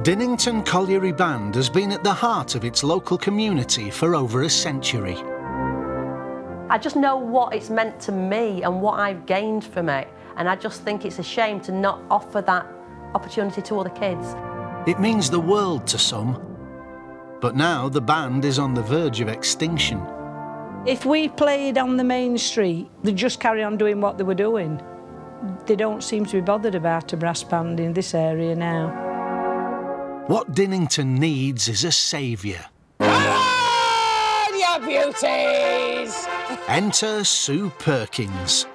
Dinnington Colliery Band has been at the heart of its local community for over a century. I just know what it's meant to me and what I've gained from it, and I just think it's a shame to not offer that opportunity to other kids. It means the world to some, but now the band is on the verge of extinction. If we played on the main street, they'd just carry on doing what they were doing. They don't seem to be bothered about a brass band in this area now. What Dinnington needs is a saviour. Come on, you beauties! Enter Sue Perkins.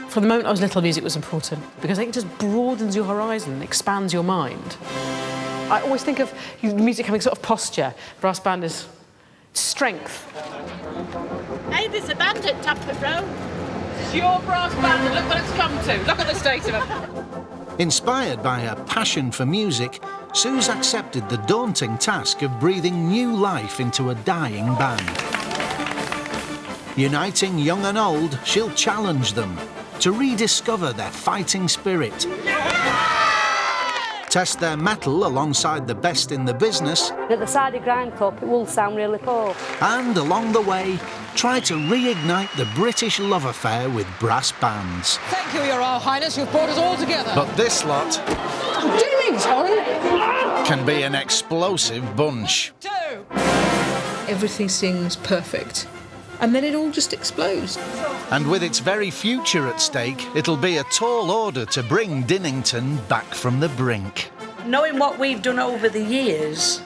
From the moment I was little, music was important because I think it just broadens your horizon and expands your mind. I always think of music having sort of posture. Brass band is strength. Hey, there's a band at Tampert Road. It's your brass band, and look what it's come to. Look at the state of it. Inspired by her passion for music, Sue's accepted the daunting task of breathing new life into a dying band. Uniting young and old, she'll challenge them to rediscover their fighting spirit. Test their mettle alongside the best in the business. At the side of Grind Club, it will sound really cool. And along the way, try to reignite the British love affair with brass bands. Thank you, Your Royal Highness, you've brought us all together. But this lot Dinnington! can be an explosive bunch. Everything seems perfect, and then it all just explodes. And with its very future at stake, it'll be a tall order to bring Dinnington back from the brink. Knowing what we've done over the years,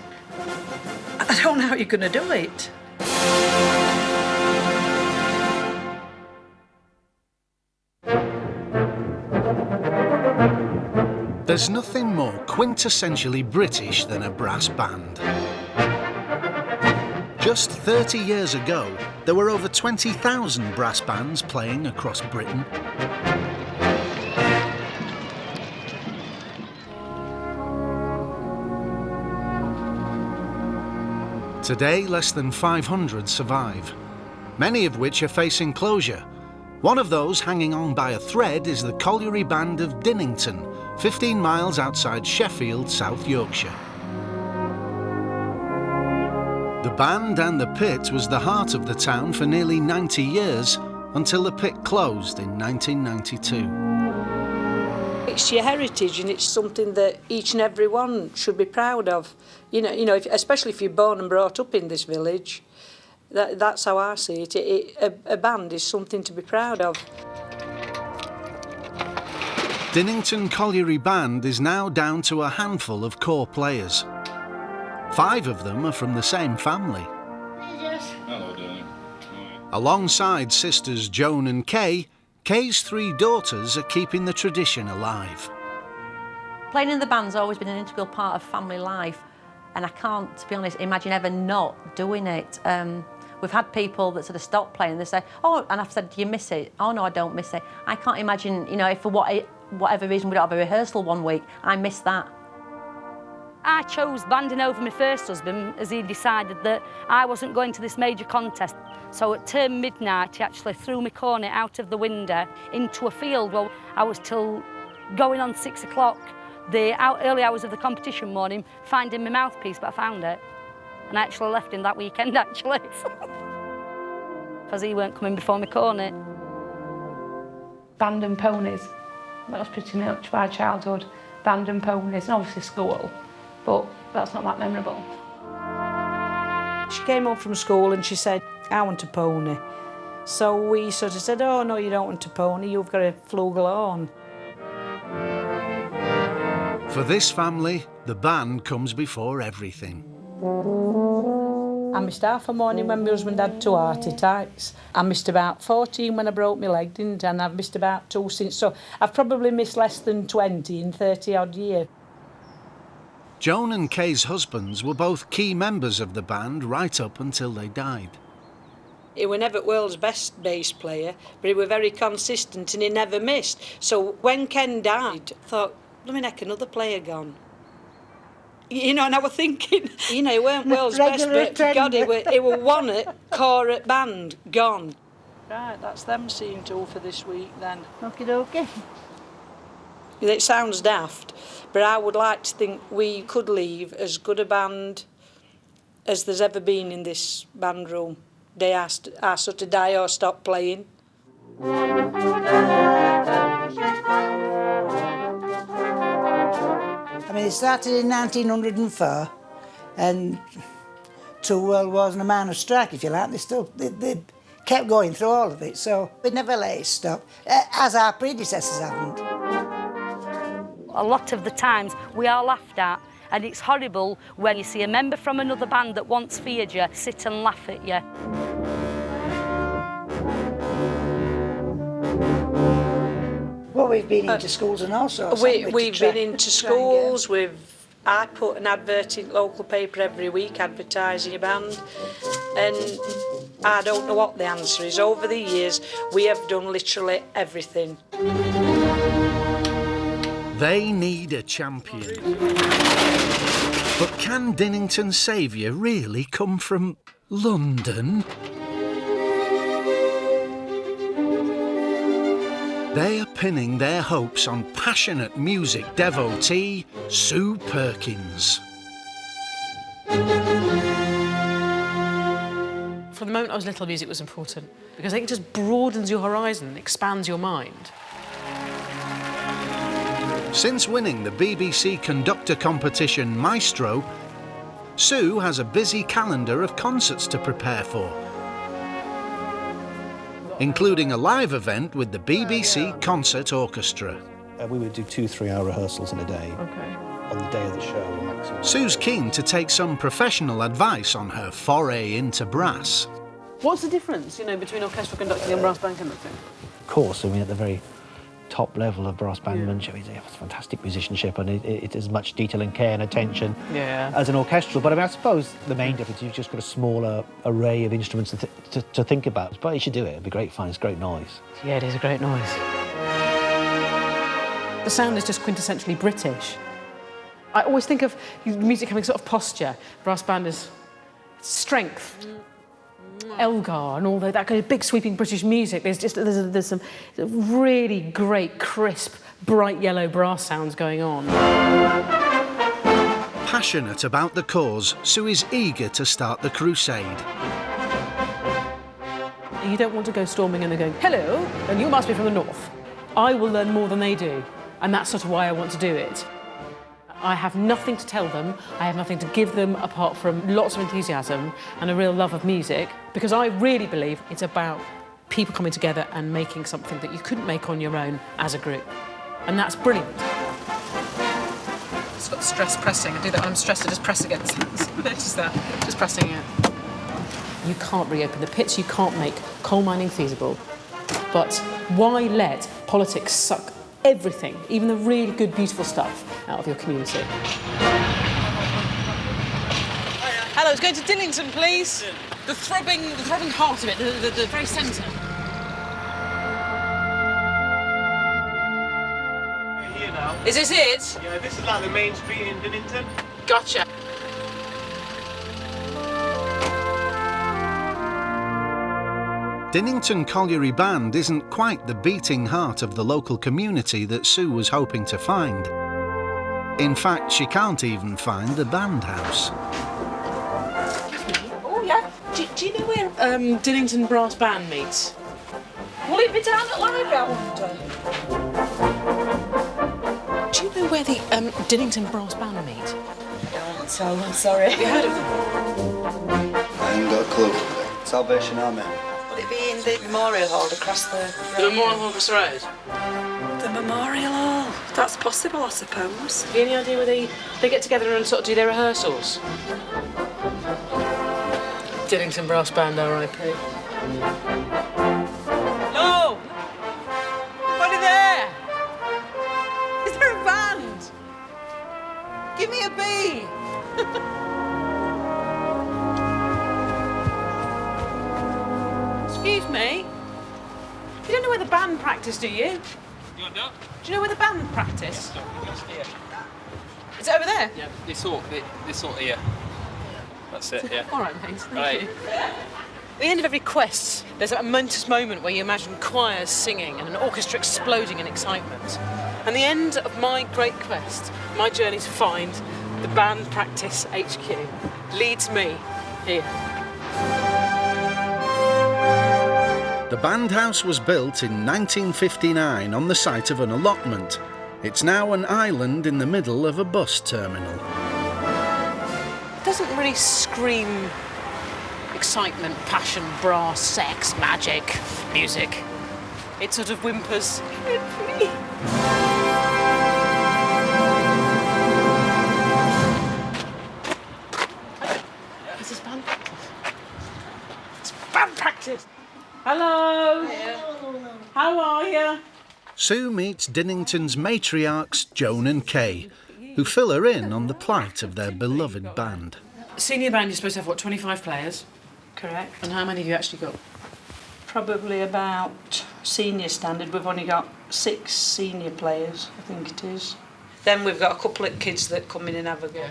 I don't know how you're going to do it. There's nothing more quintessentially British than a brass band. Just 30 years ago, there were over 20,000 brass bands playing across Britain. Today, less than 500 survive, many of which are facing closure. One of those hanging on by a thread is the Colliery Band of Dinnington, 15 miles outside Sheffield, South Yorkshire. The band and the pit was the heart of the town for nearly 90 years, until the pit closed in 1992. It's your heritage, and it's something that each and every one should be proud of. You know, especially if you're born and brought up in this village. That's how I see it. A band is something to be proud of. Dinnington Colliery Band is now down to a handful of core players. 5 of them are from the same family. Hello, darling. Alongside sisters Joan and Kay, Kay's 3 daughters are keeping the tradition alive. Playing in the band's always been an integral part of family life, and I can't, to be honest, imagine ever not doing it. We've had people that sort of stop playing, they say, oh, and I've said, do you miss it? Oh, no, I don't miss it. I can't imagine, you know, if for whatever reason we don't have a rehearsal one week, I miss that. I chose banding over my first husband as he decided that I wasn't going to this major contest. So at term midnight, he actually threw my cornet out of the window into a field. Well, I was till going on 6 o'clock, the early hours of the competition morning, finding my mouthpiece, but I found it. And I actually left him that weekend, actually. Because he weren't coming before my cornet. Band and ponies. That was pretty much my childhood. Band and ponies, and obviously school. But that's not that memorable. She came home from school and she said, I want a pony. So we sort of said, oh, no, you don't want a pony, you've got a flugelhorn. For this family, the band comes before everything. I missed half a morning when my husband had 2 heart attacks. I missed about 14 when I broke my leg, didn't I? And I've missed about 2 since. So I've probably missed less than 20 in 30-odd years. Joan and Kay's husbands were both key members of the band right up until they died. He was never world's best bass player, but he was very consistent and he never missed. So when Ken died, I thought, blooming heck, another player gone. You know, and I was thinking, you know, he weren't world's best, but God, he was one at core at band, gone. Right, that's them seen to for this week then. Okie dokie. It sounds daft, But I would like to think we could leave as good a band as there's ever been in this band room. They are sort of die or stop playing. I mean, it started in 1904, and 2 world wars and a minor strike, if you like. They kept going through all of it, so we never let it stop, as our predecessors haven't. A lot of the times we are laughed at, and it's horrible when you see a member from another band that once feared you sit and laugh at you. Well, we've been into schools and all sorts. We've been into schools. I put an advert in local paper every week advertising a band, and I don't know what the answer is. Over the years, we have done literally everything. They need a champion. But can Dinnington's saviour really come from London? They are pinning their hopes on passionate music devotee Sue Perkins. From the moment I was little, music was important because I think it just broadens your horizon, expands your mind. Since winning the BBC conductor competition Maestro, Sue has a busy calendar of concerts to prepare for, including a live event with the BBC Concert Orchestra. We would do 2-3 hour rehearsals in a day. Okay. On the day of the show. Maximum. Sue's keen to take some professional advice on her foray into brass. What's the difference, between orchestral conducting and brass band conducting? Of course, I mean, at the very top level of brass bandmanship, it's fantastic musicianship, and it is much detail and care and attention as an orchestral. But I mean, I suppose the main difference is you've just got a smaller array of instruments to think about. But you should do it. It'd be great fun. It's great noise. Yeah, it is a great noise. The sound is just quintessentially British. I always think of music having sort of posture. Brass band is strength. Elgar and all that kind of big sweeping British music. There's some really great, crisp, bright yellow brass sounds going on. Passionate about the cause, Sue is eager to start the crusade. You don't want to go storming and they're going, hello, and you must be from the north. I will learn more than they do, and that's sort of why I want to do it. I have nothing to tell them, I have nothing to give them apart from lots of enthusiasm and a real love of music, because I really believe it's about people coming together and making something that you couldn't make on your own as a group. And that's brilliant. It's got stress pressing. I do that when I'm stressed, I just press against it. Notice that, just pressing it. You can't reopen the pits, you can't make coal mining feasible. But why let politics suck everything, even the really good, beautiful stuff, out of your community? Hello, it's going to Dinnington, please. The throbbing heart of it, the very centre. Here now. Is this it? Yeah, this is like the main street in Dinnington. Gotcha. Dinnington Colliery Band isn't quite the beating heart of the local community that Sue was hoping to find. In fact, she can't even find the band house. Oh, yeah. Do you know where Dinnington Brass Band meets? Will it be down at library, I wonder? Do you know where the Dinnington Brass Band meet? I don't, so I'm sorry. Have you heard of them? I haven't got a clue. Salvation Army. Will it be in the Memorial Hall across the road? The Memorial Hall across the road? The Memorial Hall? That's possible, I suppose. Have you any idea where they get together and sort of do their rehearsals? Dinnington Brass Band, R.I.P. No! What are there? Is there a band? Give me a B! Excuse me? You don't know where the band practice, do you? You want that? Do you know where the band practice? Yes, here. Is it over there? Yeah, this sort here. That's it, yeah. All right, mate. Thank you. At the end of every quest, there's that momentous moment where you imagine choirs singing and an orchestra exploding in excitement. And the end of my great quest, my journey to find the band practice HQ, leads me here. The band house was built in 1959 on the site of an allotment. It's now an island in the middle of a bus terminal. It doesn't really scream excitement, passion, brass, sex, magic, music. It sort of whimpers, it's me. This is band practice. It's band practice. Hello. Hello. How are you? Sue meets Dinnington's matriarchs Joan and Kay, who fill her in on the plight of their beloved band. Senior band, you're supposed to have, what, 25 players? Correct. And how many have you actually got? Probably about senior standard. We've only got 6 senior players, I think it is. Then we've got a couple of kids that come in and have a go.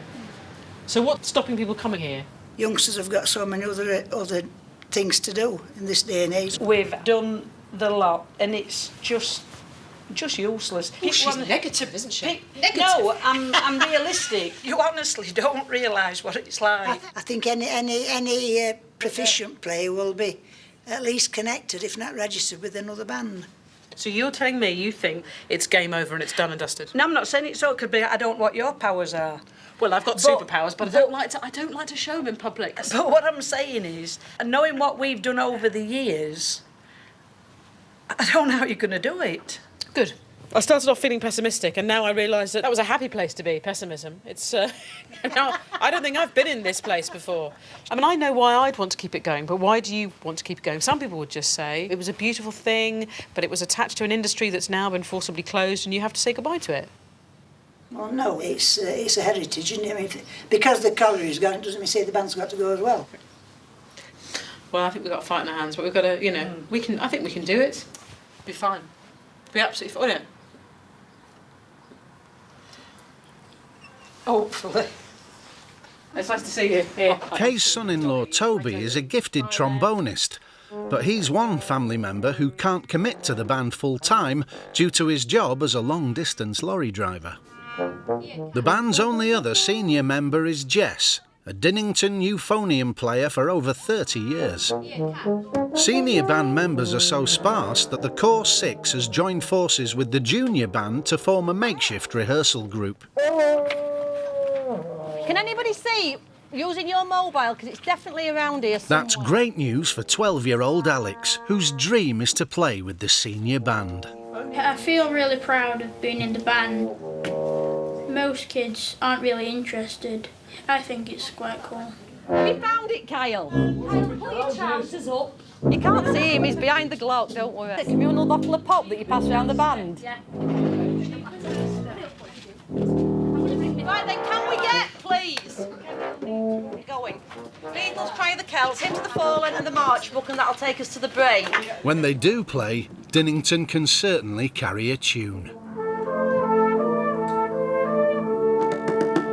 So what's stopping people coming here? Youngsters have got so many other things to do in this day and age. We've done the lot, and it's just useless. Oh, she's negative, isn't she? Negative. No, I'm realistic. You honestly don't realise what it's like. I think any proficient player will be at least connected, if not registered, with another band. So you're telling me you think it's game over and it's done and dusted? No, I'm not saying it so. It could be I don't know what your powers are. Well, I've got superpowers, but I don't like to show them in public. But what I'm saying is, knowing what we've done over the years, I don't know how you're going to do it. Good. I started off feeling pessimistic, and now I realise that was a happy place to be, pessimism. It's, now, I don't think I've been in this place before. I mean, I know why I'd want to keep it going, but why do you want to keep it going? Some people would just say it was a beautiful thing, but it was attached to an industry that's now been forcibly closed, and you have to say goodbye to it. Well, no, it's a heritage, isn't it? I mean, because the colliery's gone, it doesn't mean say the band's got to go as well. Well, I think we've got a fight in our hands, but we've got to, you know, I think we can do it. Be fine. Be absolutely fine, wouldn't it? Hopefully. It's nice to see you here. Kay's son-in-law Toby is a gifted trombonist, but he's one family member who can't commit to the band full-time due to his job as a long-distance lorry driver. The band's only other senior member is Jess, a Dinnington euphonium player for over 30 years. Senior band members are so sparse that the Core 6 has joined forces with the junior band to form a makeshift rehearsal group. Can anybody see using your mobile? Because it's definitely around here somewhere. That's great news for 12-year-old Alex, whose dream is to play with the senior band. I feel really proud of being in the band. Most kids aren't really interested. I think it's quite cool. We found it, Kyle. Pull your trousers up. You can't see him, he's behind the Glock, don't worry. A communal bottle of pop that you pass around the band. Yeah. Right then, can we get, please? Going. Beatles, Cry of the Celts, Hymn to the Fallen and the March Book, and that'll take us to the break. When they do play, Dinnington can certainly carry a tune.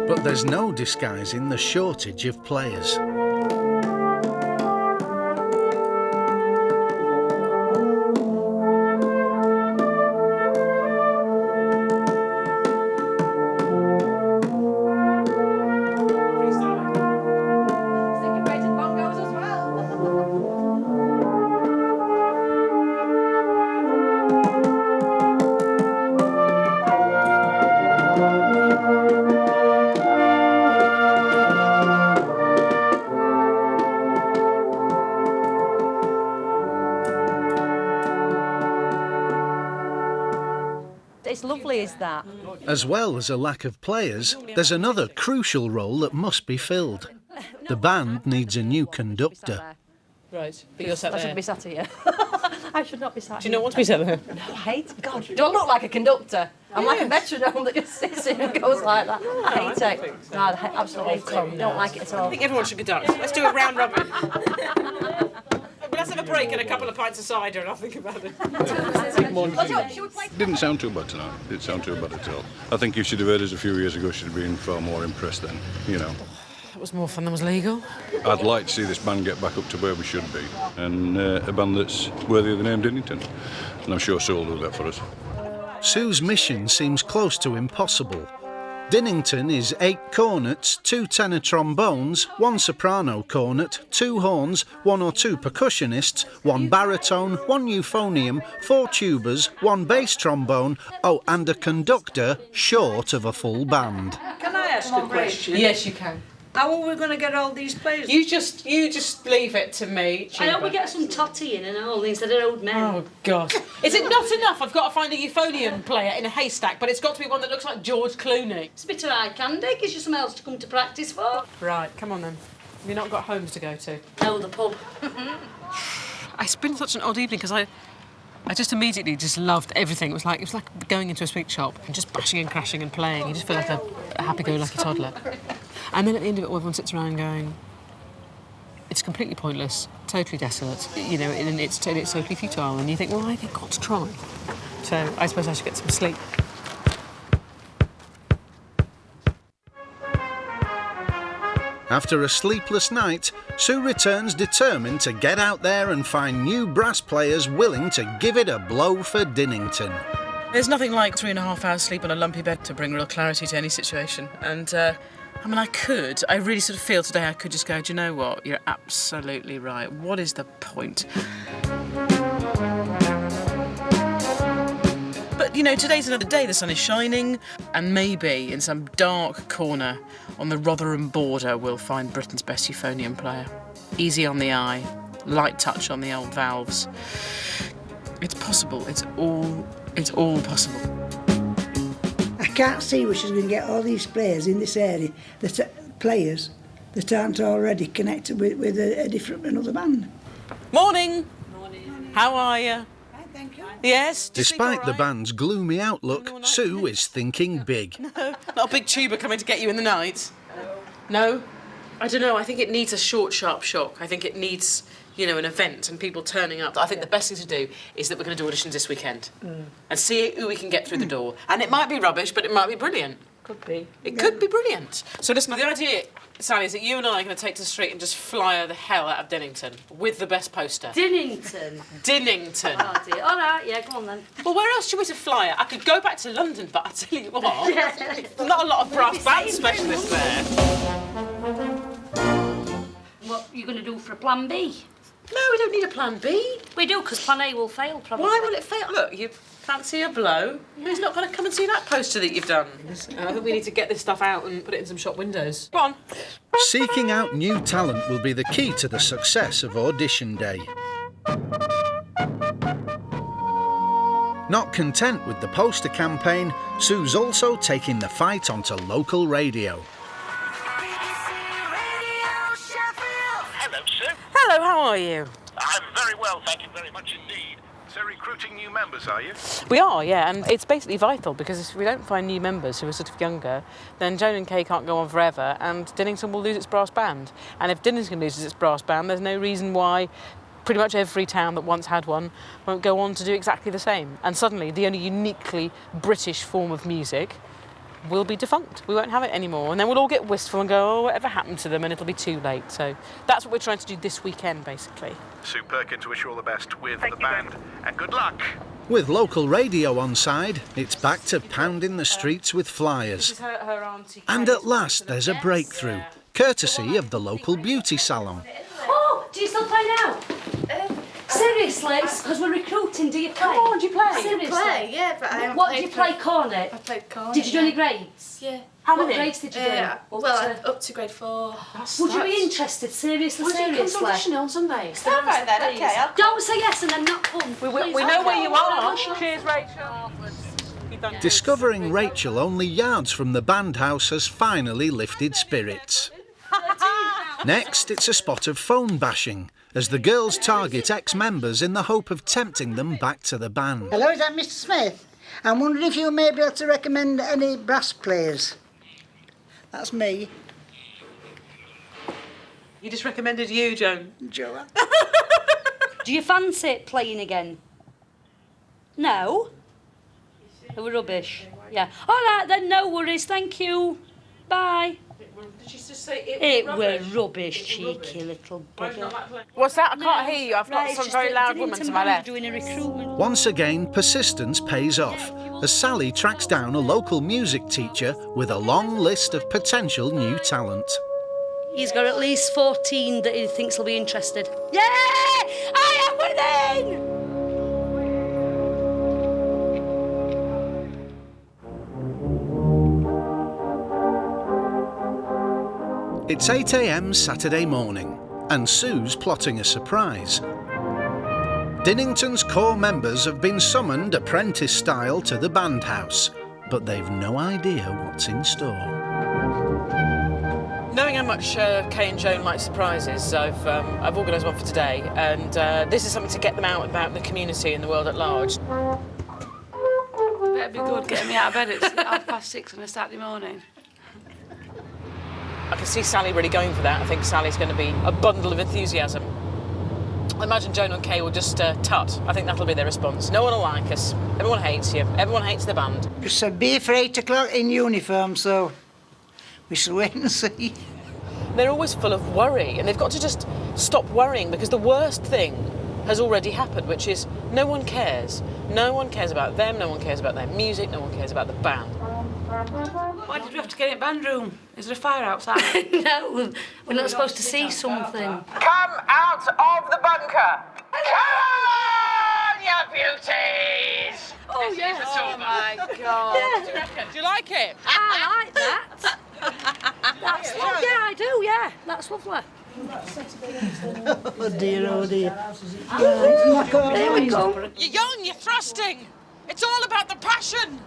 But there's no disguising the shortage of players. It's lovely, is that? As well as a lack of players, there's another crucial role that must be filled. The band needs a new conductor. Right, but you're sat there. I shouldn't be sat here. I should not be sat here. Do you not want to be sat there? No, I hate it. God, do I look like a conductor? I'm like a metronome that just sits in and goes like that. I hate it. No, I absolutely hate it. Don't like it at all. I think everyone should conduct. Let's do a round robin. Let's have a break and a couple of pints of cider and I'll think about it. Didn't sound too bad tonight. Didn't sound too bad at all. I think you should have heard us a few years ago, should have been far more impressed then, you know. That was more fun than was legal. I'd like to see this band get back up to where we should be, and a band that's worthy of the name Dinnington. And I'm sure Sue will do that for us. Sue's mission seems close to impossible. Dinnington is 8 cornets, 2 tenor trombones, 1 soprano cornet, 2 horns, 1 or 2 percussionists, 1 baritone, 1 euphonium, 4 tubas, 1 bass trombone, and a conductor short of a full band. Can I ask a question? Yes, you can. How are we going to get all these players? You just leave it to me. I hope we get some totty in and all instead of old men. Oh, God. Is it not enough? I've got to find a euphonium player in a haystack, but it's got to be one that looks like George Clooney. It's a bit of eye candy, gives you something else to come to practice for. Right, come on then. Have you not got homes to go to? No, the pub. It's been such an odd evening because I just immediately just loved everything. It was like going into a sweet shop and just bashing and crashing and playing. You just feel like a happy-go-lucky toddler. And then at the end of it all, everyone sits around going, it's completely pointless, totally desolate, you know, and it's totally futile. And you think, well, I've got to try. So I suppose I should get some sleep. After a sleepless night, Sue returns determined to get out there and find new brass players willing to give it a blow for Dinnington. There's nothing like 3.5 hours sleep on a lumpy bed to bring real clarity to any situation. And, I mean, I really sort of feel today I could just go, do you know what? You're absolutely right. What is the point? But, you know, today's another day. The sun is shining, and maybe in some dark corner on the Rotherham border we'll find Britain's best euphonium player. Easy on the eye, light touch on the old valves. It's possible. It's all possible. I can't see where she's going to get all these players in this area, players that aren't already connected with another band. Morning. Morning. How are you? Hi, thank you. Yes. Despite the band's gloomy outlook, Sue is thinking big. No, not a big tuba coming to get you in the night. No? I don't know. I think it needs a short, sharp shock. I think it needs, you know, an event and people turning up. I think the best thing to do is that we're going to do auditions this weekend and see who we can get through the door. And it might be rubbish, but it might be brilliant. Could be. It could be brilliant. So listen, the idea, Sally, is that you and I are going to take to the street and just flyer the hell out of Dinnington with the best poster. Dinnington? Dinnington. Oh, dear. All right, yeah, go on then. Well, where else should we to fly it? I could go back to London, but I tell you what, not a lot of brass band specialists there. What are you going to do for a plan B? No, we don't need a plan B. We do, because plan A will fail, probably. Why will it fail? Look, you fancy a blow? Yeah. Who's not going to come and see that poster that you've done? I think we need to get this stuff out and put it in some shop windows. Go on. Seeking out new talent will be the key to the success of Audition Day. Not content with the poster campaign, Sue's also taking the fight onto local radio. Hello, Sue. Hello, how are you? I'm very well, thank you very much indeed. So recruiting new members, are you? We are, yeah, and it's basically vital because if we don't find new members who are sort of younger, then Joan and Kay can't go on forever and Dinnington will lose its brass band. And if Dinnington loses its brass band, there's no reason why pretty much every town that once had one won't go on to do exactly the same. And suddenly the only uniquely British form of music will be defunct. We won't have it anymore. And then we'll all get wistful and go, oh, whatever happened to them? And it'll be too late. So that's what we're trying to do this weekend, basically. Sue Perkins, wish you all the best with the band, and good luck. With local radio on side, it's back to pounding the streets with flyers. Her auntie. And at last there's a breakthrough, courtesy of the local beauty salon. Oh, do you still play now? Seriously, because we're recruiting, do you play? Come on, do you play? Seriously? Play, yeah, but I haven't What, played did you play cornet? I played cornet. Did you do any grades? Yeah. How many grades did you do? Up to grade 4. Would you be interested? Seriously? On Sunday. All right then, okay. Don't say yes and then not come. We know where you are. Cheers, Rachel. Discovering Rachel only yards from the band house has finally lifted spirits. Next, it's a spot of phone bashing, as the girls target ex-members in the hope of tempting them back to the band. Hello, is that Mr. Smith? I'm wondering if you may be able to recommend any brass players. That's me. He just recommended you, Joan. Joanne. Do you fancy playing again? No? They were rubbish. Yeah. All right then, no worries. Thank you. Bye. Did she just say It were rubbish, cheeky little bugger. What's that? I can't hear you. I've got some very loud woman to my left. Doing a recruitment. Once again, persistence pays off, as Sally tracks down a local music teacher with a long list of potential new talent. He's got at least 14 that he thinks will be interested. Yeah! I am winning! It's 8 a.m. Saturday morning, and Sue's plotting a surprise. Dinnington's core members have been summoned apprentice-style to the band house, but they've no idea what's in store. Knowing how much Kay and Joan like surprises, I've organised one for today, and this is something to get them out about the community and the world at large. Better be good getting me out of bed at 6:30 on a Saturday morning. I can see Sally really going for that. I think Sally's going to be a bundle of enthusiasm. I imagine Joan and Kay will just tut. I think that'll be their response. No one will like us. Everyone hates you. Everyone hates the band. Just said be for 8 o'clock in uniform, so we shall wait and see. They're always full of worry, and they've got to just stop worrying, because the worst thing has already happened, which is no one cares. No one cares about them, no one cares about their music, no one cares about the band. Why did we have to get in band room? Is there a fire outside? No, we're not supposed to see something. Come out of the bunker! Come on, you beauties! Oh, yes. Oh, my God. Yeah. Do you like it? I like that. That's lovely. Yeah, I do, yeah. That's lovely. Oh dear, oh dear. There we go. You're young, you're thrusting. It's all about the passion.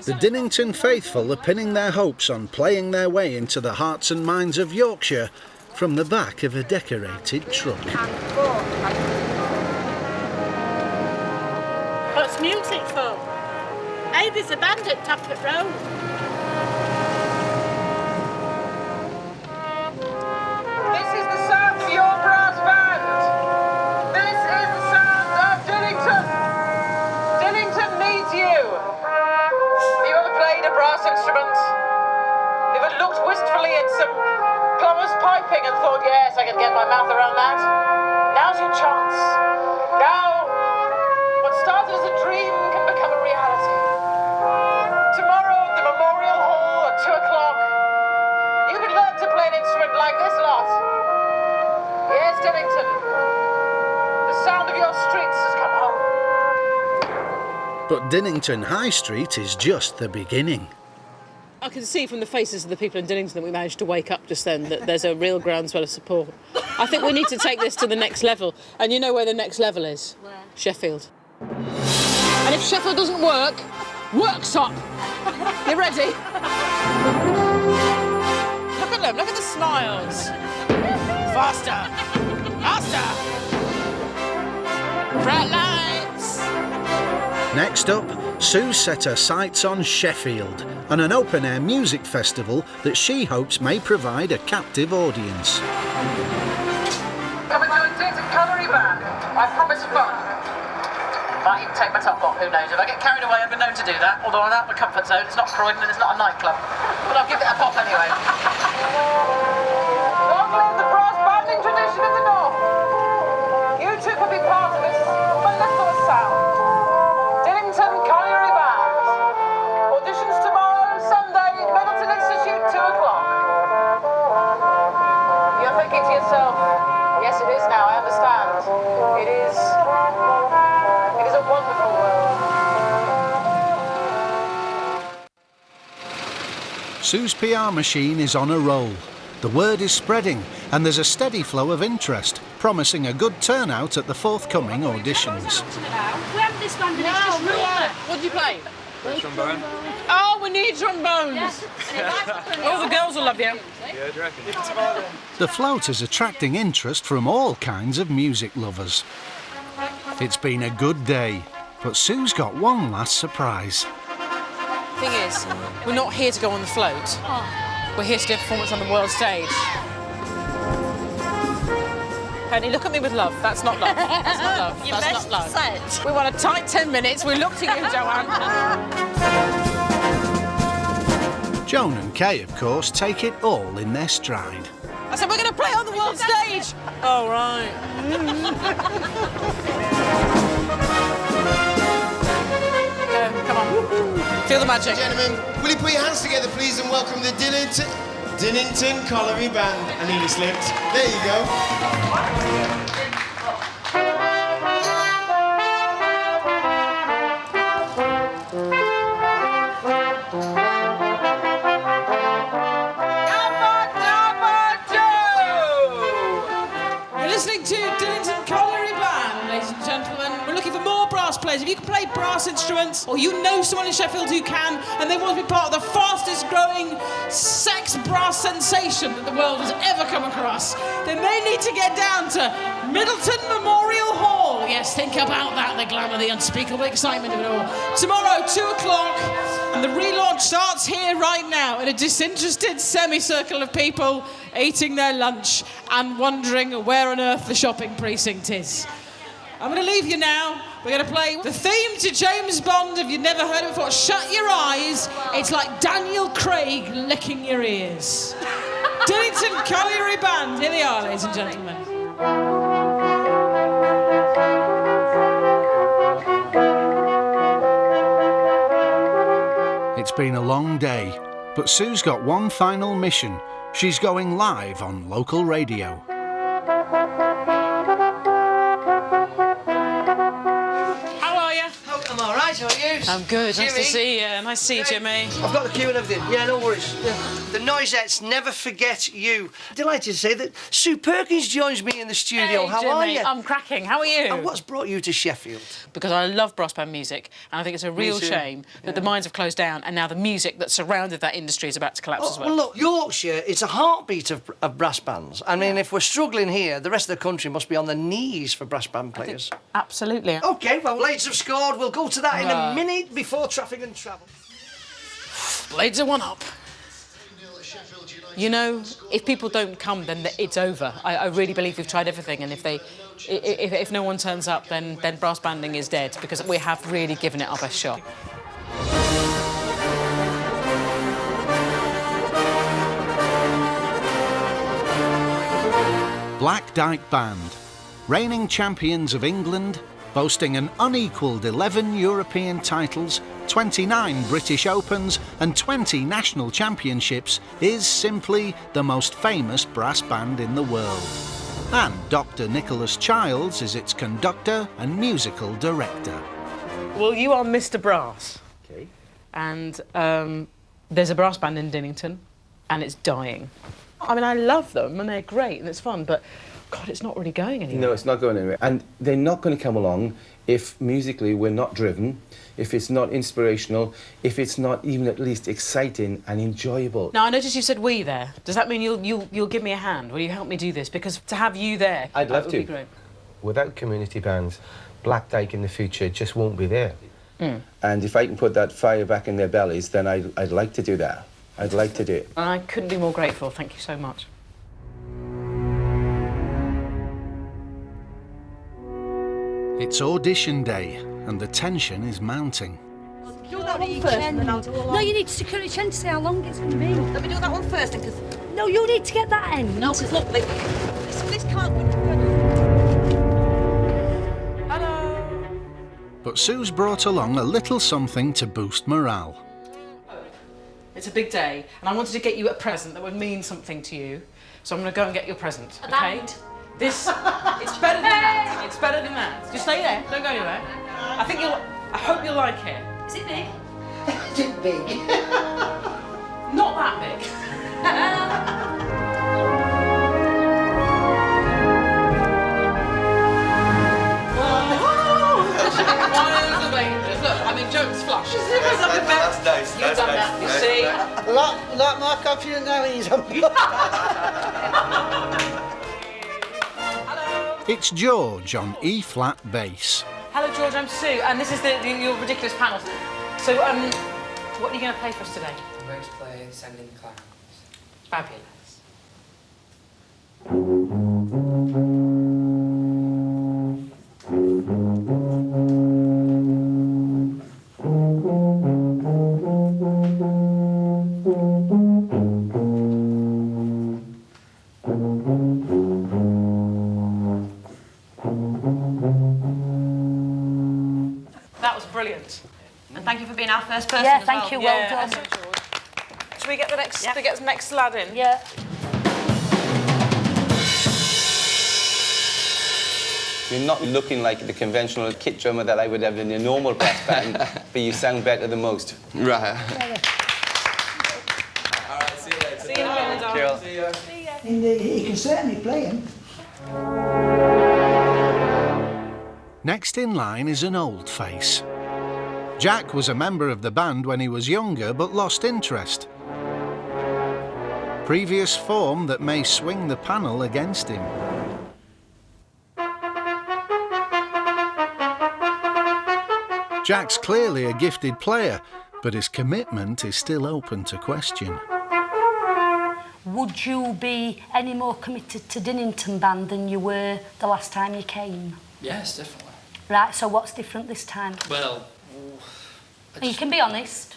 The Dinnington faithful are pinning their hopes on playing their way into the hearts and minds of Yorkshire from the back of a decorated truck. What's music for? Hey, there's a band at Tappert Road. This is the sound of your brass band! This is the sound of Dinnington! Dinnington needs you! Have you ever played a brass instrument? Have you ever looked wistfully at some plumber's piping and thought, yes, I can get my mouth around that? Now's your chance. Now, what started as a dream can become a reality. Tomorrow at the Memorial Hall at 2 o'clock, you can learn to play an instrument like this lot. Yes, Dinnington, the sound of your streets has come home. But Dinnington High Street is just the beginning. I can see from the faces of the people in Dinnington that we managed to wake up just then, that there's a real groundswell of support. I think we need to take this to the next level. And you know where the next level is? Where? Sheffield. And if Sheffield doesn't work, worktop. You ready? Look at them, look at the smiles. Faster, faster. Bright lights. Next up, Sue set her sights on Sheffield and an open-air music festival that she hopes may provide a captive audience. Coming to a Dinnington Colliery Brass Band. I promise fun. Might even take my top off, who knows? If I get carried away, I've been known to do that. Although I'm out of my comfort zone, it's not Croydon and it's not a nightclub. But I'll give it a pop anyway. Long live the brass banding tradition in the north. You two can be part of this mellifluous sound. Dinnington Colliery Band. Auditions tomorrow, Sunday, Middleton Institute, 2 o'clock. You're thinking to yourself, yes it is now, I understand. It is a wonderful world. Sue's PR machine is on a roll. The word is spreading and there's a steady flow of interest, promising a good turnout at the forthcoming auditions. We haven't disbanded, it's just rumour. What do you play? Trombone. Oh, we need trombones. Yes. All the girls will love you. Yeah, do you reckon? The float is attracting interest from all kinds of music lovers. It's been a good day, but Sue's got one last surprise. Thing is, we're not here to go on the float. We're here to do a performance on the world stage. Penny, look at me with love. That's not love. That's not love. Your That's best not love. set. We want a tight 10 minutes. We look to you, Joanne. Joan and Kay, of course, take it all in their stride. I said we're going to play on the world stage. Oh, right. Come on. Feel the magic. Gentlemen, will you put your hands together, please, and welcome the Dinnington Colliery Band. I nearly slipped. There you go. If you can play brass instruments, or you know someone in Sheffield who can, and they want to be part of the fastest growing sex brass sensation that the world has ever come across, then they need to get down to Middleton Memorial Hall. Yes, think about that, the glamour, the unspeakable excitement of it all. Tomorrow, 2 o'clock, and the relaunch starts here right now in a disinterested semicircle of people eating their lunch and wondering where on earth the shopping precinct is. I'm going to leave you now. We're going to play the theme to James Bond, if you've never heard it before. Shut your eyes. It's like Daniel Craig licking your ears. Dinnington Colliery Band. Here they are, ladies and gentlemen. It's been a long day, but Sue's got one final mission. She's going live on local radio. How are you? I'm good. Jimmy. Nice to see you. Nice to see you, Jimmy. I've got the cue and everything. Yeah, no worries. Yeah. The Noisettes never forget you. Delighted to say that Sue Perkins joins me in the studio. Hey, How Jimmy. are you? I'm cracking. How are you? And what's brought you to Sheffield? Because I love brass band music, and I think it's a real shame that the minds have closed down, and now the music that surrounded that industry is about to collapse as well. Well, look, Yorkshire, it's a heartbeat of brass bands. I mean, if we're struggling here, the rest of the country must be on their knees for brass band players. Absolutely. OK, well, Blades have scored. We'll go to that in a minute before traffic and travel. Blades are one up. You know, if people don't come, then it's over. I really believe we've tried everything, and if no one turns up, then brass banding is dead, because we have really given it our best shot. Black Dyke Band, reigning champions of England, boasting an unequalled 11 European titles, 29 British Opens and 20 national championships, is simply the most famous brass band in the world. And Dr. Nicholas Childs is its conductor and musical director. Well, you are Mr. Brass. OK. And there's a brass band in Dinnington, and it's dying. I mean, I love them, and they're great, and it's fun, but God, it's not really going anywhere. No, it's not going anywhere. And they're not going to come along if musically we're not driven, if it's not inspirational, if it's not even at least exciting and enjoyable. Now, I noticed you said we there. Does that mean you'll give me a hand? Will you help me do this? Because to have you there, I'd love would to. Be great. Without community bands, Black Dyke in the future just won't be there. Mm. And if I can put that fire back in their bellies, then I'd like to do that. I'd like to do it. I couldn't be more grateful. Thank you so much. It's audition day, and the tension is mounting. Do that one first, and then I'll do along. No, you need to secure each end to see how long it's going to be. Let me do that one first, because... No, you need to get that end. No, because look, this can't be... Hello. But Sue's brought along a little something to boost morale. It's a big day, and I wanted to get you a present that would mean something to you. So I'm going to go and get your present, OK? This, it's better than that. It's better than that. Just stay there. Don't go anywhere. I hope you'll like it. Is it big? Is it big? Not that big. Look, I mean, Jones flush. That's nice. You've done that, you see. A lot more confident now he's on. It's George on E-flat bass. Hello, George, I'm Sue, and this is your ridiculous panel. So, what are you going to play for us today? I'm going to play Sending Clowns. Fabulous. brilliant. And thank you for being our first person Yeah, as thank well. you, well done. Should we get the next lad in? Yeah. You're not looking like the conventional kit drummer that I would have in a normal brass band, but you sound better than most. Right. See you in a minute, darling. Cool. See ya. He can certainly play him. Next in line is an old face. Jack was a member of the band when he was younger, but lost interest. Previous form that may swing the panel against him. Jack's clearly a gifted player, but his commitment is still open to question. Would you be any more committed to Dinnington Band than you were the last time you came? Yes, definitely. Right, so what's different this time? Well, You can be honest.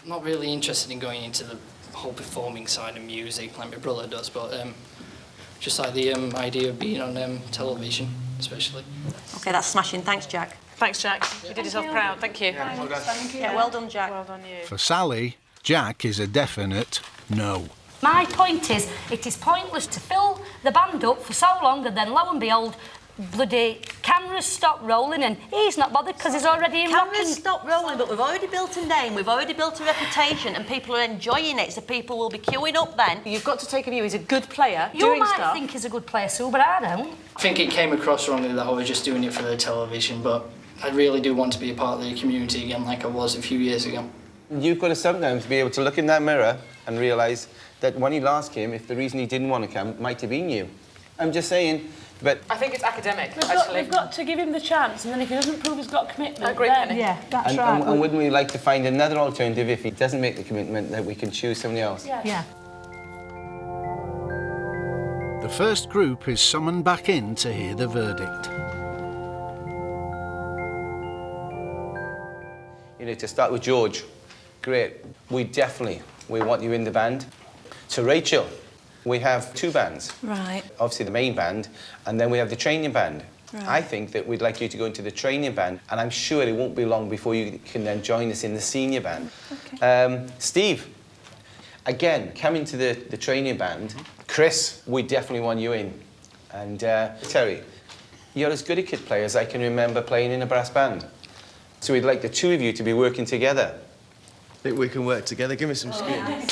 I'm not really interested in going into the whole performing side of music like my brother does, but just like the idea of being on television, especially. OK, that's smashing. Thanks, Jack. Thanks, Jack. You did yourself proud. Thank you. Yeah, well done. Thank you. Yeah, well done, Jack. Well done, you. For Sally, Jack is a definite no. My point is, it is pointless to fill the band up for so long and then, lo and behold, bloody cameras stop rolling and he's not bothered because he's already in rocking. Cameras stop rolling, but we've already built a name, we've already built a reputation, and people are enjoying it, so people will be queuing up then. You've got to take a view. He's a good player, You doing might stuff. think he's a good player, Sue, but I don't. I think it came across wrongly that I was just doing it for the television, but I really do want to be a part of the community again like I was a few years ago. You've got to sometimes be able to look in that mirror and realise that when he last came, if the reason he didn't want to come might have been you. I'm just saying, but... I think it's academic, We've got to give him the chance, and then if he doesn't prove he's got commitment, I agree, then... Penny. Yeah, that's And, right. and wouldn't we like to find another alternative if he doesn't make the commitment, that we can choose somebody else? Yeah. The first group is summoned back in to hear the verdict. You know, to start with George, great. We want you in the band. To Rachel, we have two bands. Right. Obviously the main band, and then we have the training band. Right. I think that we'd like you to go into the training band, and I'm sure it won't be long before you can then join us in the senior band. Okay. Steve, again, come into the training band. Chris, we definitely want you in. And Terry, you're as good a kit player as I can remember playing in a brass band. So we'd like the two of you to be working together. I think we can work together. Give me some skin. Yeah.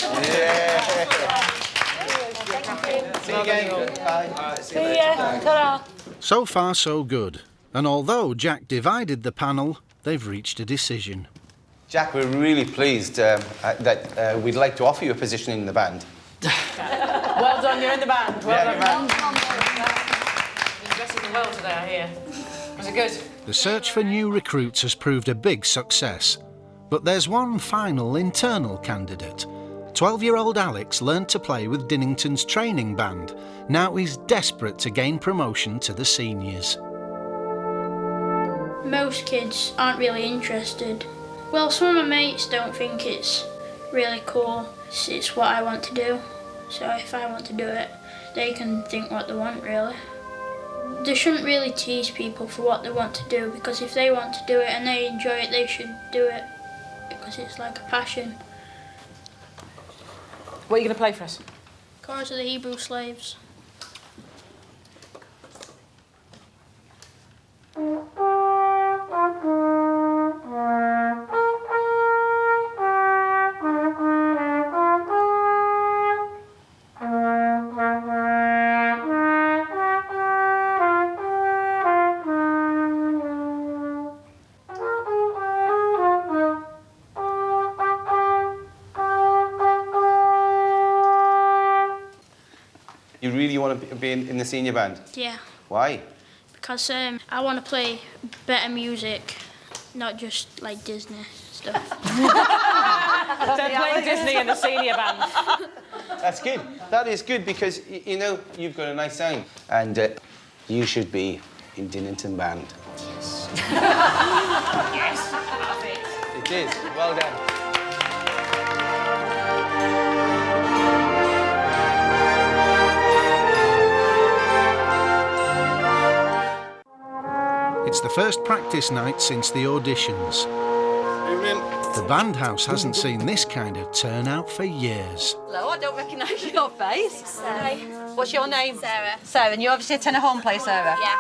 See you again. Bye. See ya. Ta-ra. So far, so good. And although Jack divided the panel, they've reached a decision. Jack, we're really pleased that we'd like to offer you a position in the band. Well done, you're in the band. Well Yeah, done. man. You're dressing well today, I hear. Was it good? The search for new recruits has proved a big success. But there's one final internal candidate. 12-year-old Alex learnt to play with Dinnington's training band. Now he's desperate to gain promotion to the seniors. Most kids aren't really interested. Well, some of my mates don't think it's really cool. It's what I want to do. So if I want to do it, they can think what they want, really. They shouldn't really tease people for what they want to do, because if they want to do it and they enjoy it, they should do it, because it's like a passion. What are you going to play for us? Chorus of the Hebrew Slaves. You really want to be in the senior band? Yeah, Why? because I want to play better music, not just like Disney stuff. They're playing Disney in the senior band. That's good. That is good because, you know, you've got a nice sound. And you should be in Dinnington Band. Yes. Yes, that's it. It is. Well done. It's the first practice night since the auditions. The bandhouse hasn't seen this kind of turnout for years. Hello, I don't recognise your face. Hi. What's your name? Sarah. Sarah, and you obviously attend a home play, Sarah? Yeah.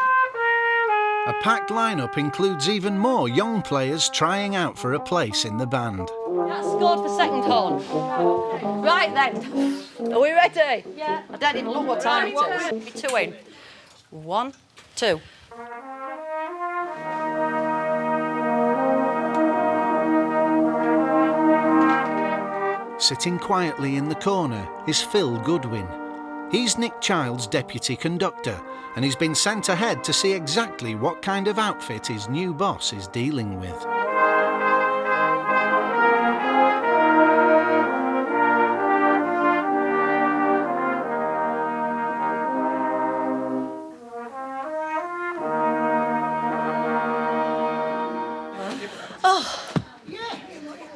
A packed lineup includes even more young players trying out for a place in the band. That's scored for second horn. Right then, are we ready? Yeah. I don't even look what time it is. Give me 2 in. 1, 2. Sitting quietly in the corner is Phil Goodwin. He's Nick Child's deputy conductor, and he's been sent ahead to see exactly what kind of outfit his new boss is dealing with.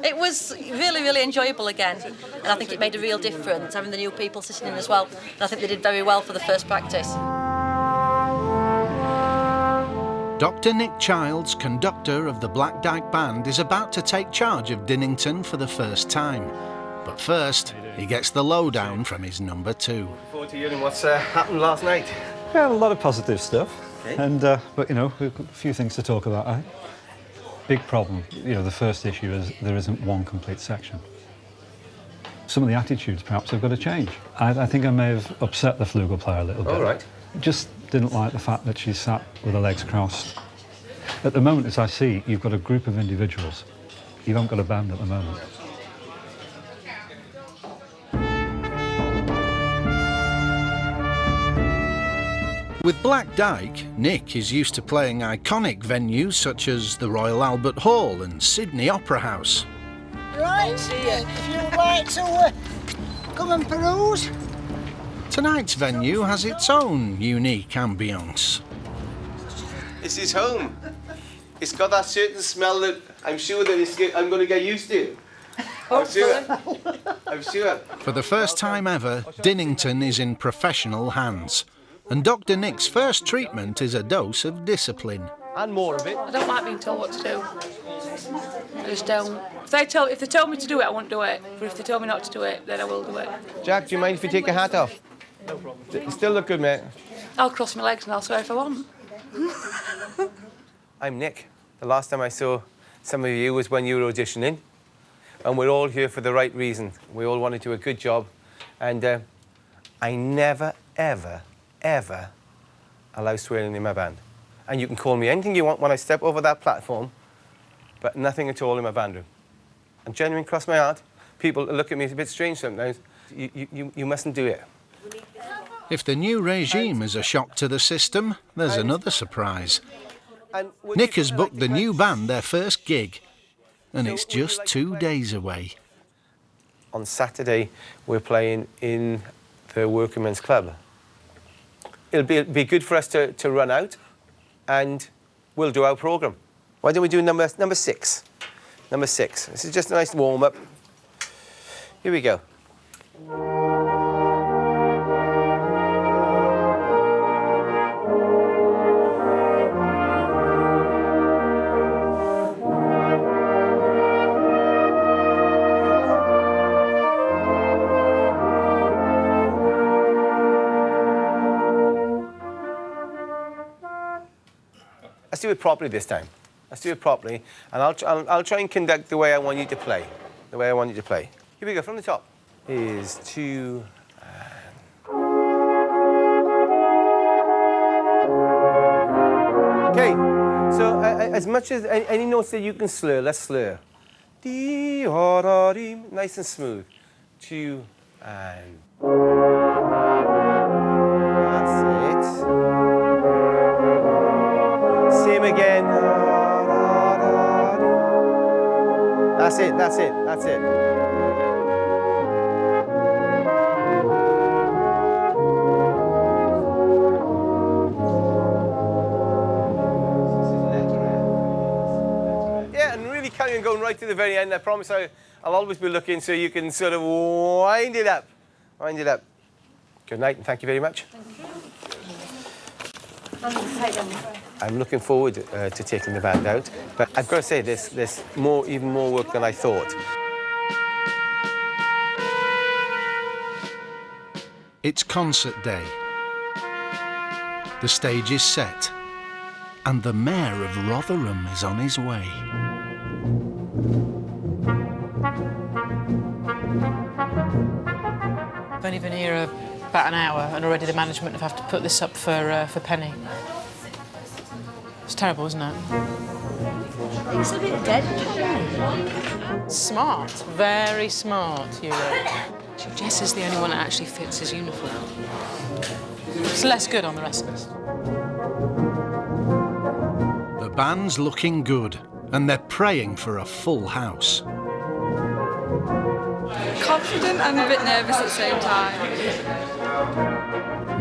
It was really, really enjoyable again, and I think it made a real difference having the new people sitting in as well, and I think they did very well for the first practice. Dr. Nick Childs, conductor of the Black Dyke Band, is about to take charge of Dinnington for the first time. But first, he gets the lowdown from his number 2. Forward to hearing what's happened last night. Yeah, a lot of positive stuff, and but you know, we've got a few things to talk about. I think. Big problem, you know, the first issue is there isn't one complete section. Some of the attitudes perhaps have got to change. I think I may have upset the flugel player a little bit. All right. Just didn't like the fact that she sat with her legs crossed. At the moment, as I see, you've got a group of individuals. You haven't got a band at the moment. With Black Dyke, Nick is used to playing iconic venues such as the Royal Albert Hall and Sydney Opera House. Right, if you'd like to come and peruse. Tonight's venue has its own unique ambience. This is home. It's got that certain smell that I'm sure that I'm going to get used to. I'm sure. I'm sure. For the first time ever, Dinnington is in professional hands. And Dr. Nick's first treatment is a dose of discipline. And more of it. I don't like being told what to do. I just don't. If they tell me to do it, I won't do it. But if they tell me not to do it, then I will do it. Jack, do you mind if you take your hat off? No problem. You still look good, mate. I'll cross my legs and I'll swear if I want. I'm Nick. The last time I saw some of you was when you were auditioning. And we're all here for the right reason. We all want to do a good job. And I never, ever allow swearing in my band. And you can call me anything you want when I step over that platform, but nothing at all in my band room. And genuinely, cross my heart, people look at me a bit strange sometimes. You mustn't do it. If the new regime is a shock to the system, there's another surprise. Nick has booked the new band their first gig, and it's just 2 days away. On Saturday, we're playing in the Workingmen's Club. It'll be good for us to run out, and we'll do our programme. Why don't we do number 6? Number 6. This is just a nice warm-up. Here we go. Let's do it properly this time. Let's do it properly, and I'll try and conduct the way I want you to play. The way I want you to play. Here we go, from the top. Is 2... Okay, so as much as any notes that you can slur, let's slur. Nice and smooth. 2 and... That's it. Same again. That's it, that's it, that's it. Yeah, and really carry on going right to the very end. I promise I'll always be looking so you can sort of wind it up. Wind it up. Good night and thank you very much. Thank you. I'm looking forward to taking the band out, but I've got to say, there's even more work than I thought. It's concert day. The stage is set, and the Mayor of Rotherham is on his way. I've only been here about an hour, and already the management have to put this up for Penny. It's terrible, isn't it? It's a bit dead. Smart, very smart, Hugo. Jess is the only one that actually fits his uniform. It's less good on the rest of us. The band's looking good, and they're praying for a full house. Confident and a bit nervous at the same time.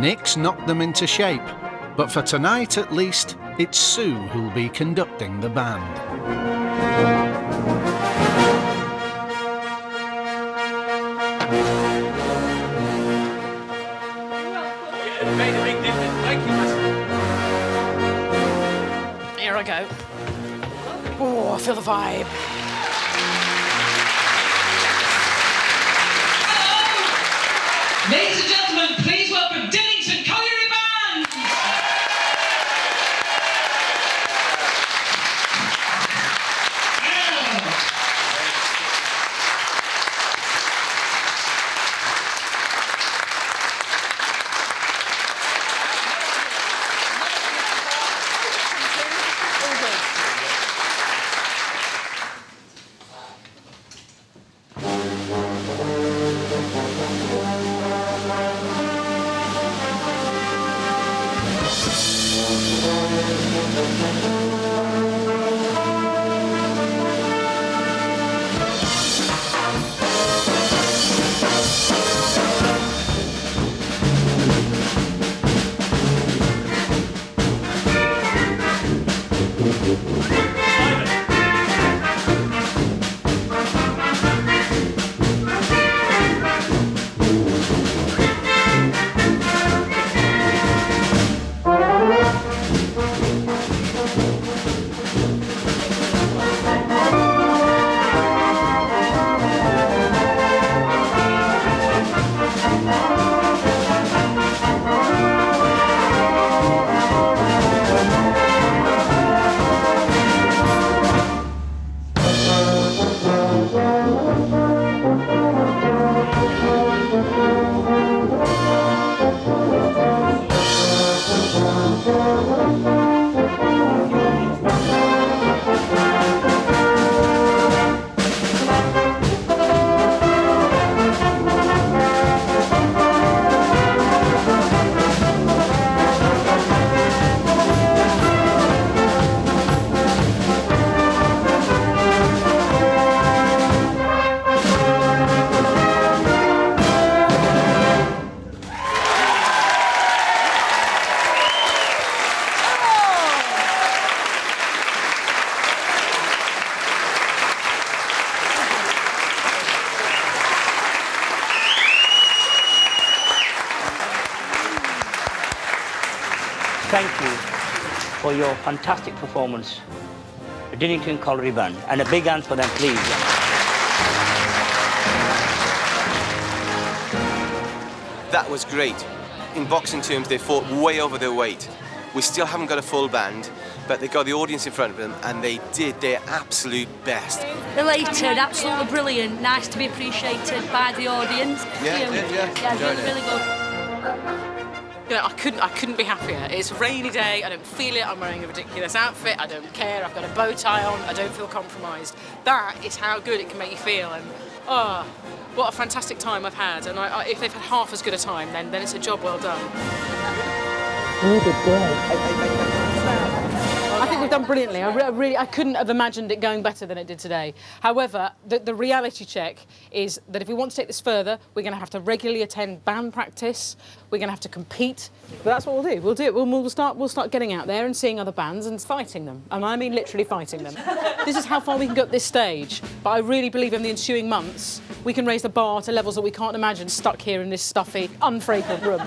Nick's knocked them into shape, but for tonight at least, it's Sue who'll be conducting the band. Here I go. Oh, I feel the vibe. Ladies and gentlemen, please welcome Dinnington Colliery Band! Thank you for your fantastic performance, the Dinnington Colliery Band, and a big hand for them, please. That was great. In boxing terms, they fought way over their weight. We still haven't got a full band, but they got the audience in front of them, and they did their absolute best. Elated, absolutely brilliant. Nice to be appreciated by the audience. Yeah, really good. You know, I couldn't be happier. It's a rainy day, I don't feel it, I'm wearing a ridiculous outfit, I don't care, I've got a bow tie on, I don't feel compromised. That is how good it can make you feel, and oh, what a fantastic time I've had. And if they've had half as good a time, then it's a job well done. You did great. I think we've done brilliantly. I couldn't have imagined it going better than it did today. However, the reality check is that if we want to take this further, we're going to have to regularly attend band practice. We're going to have to compete. But that's what we'll do. We'll do it. We'll start getting out there and seeing other bands and fighting them. And I mean literally fighting them. This is how far we can go at this stage. But I really believe in the ensuing months, we can raise the bar to levels that we can't imagine stuck here in this stuffy, unfragrant room.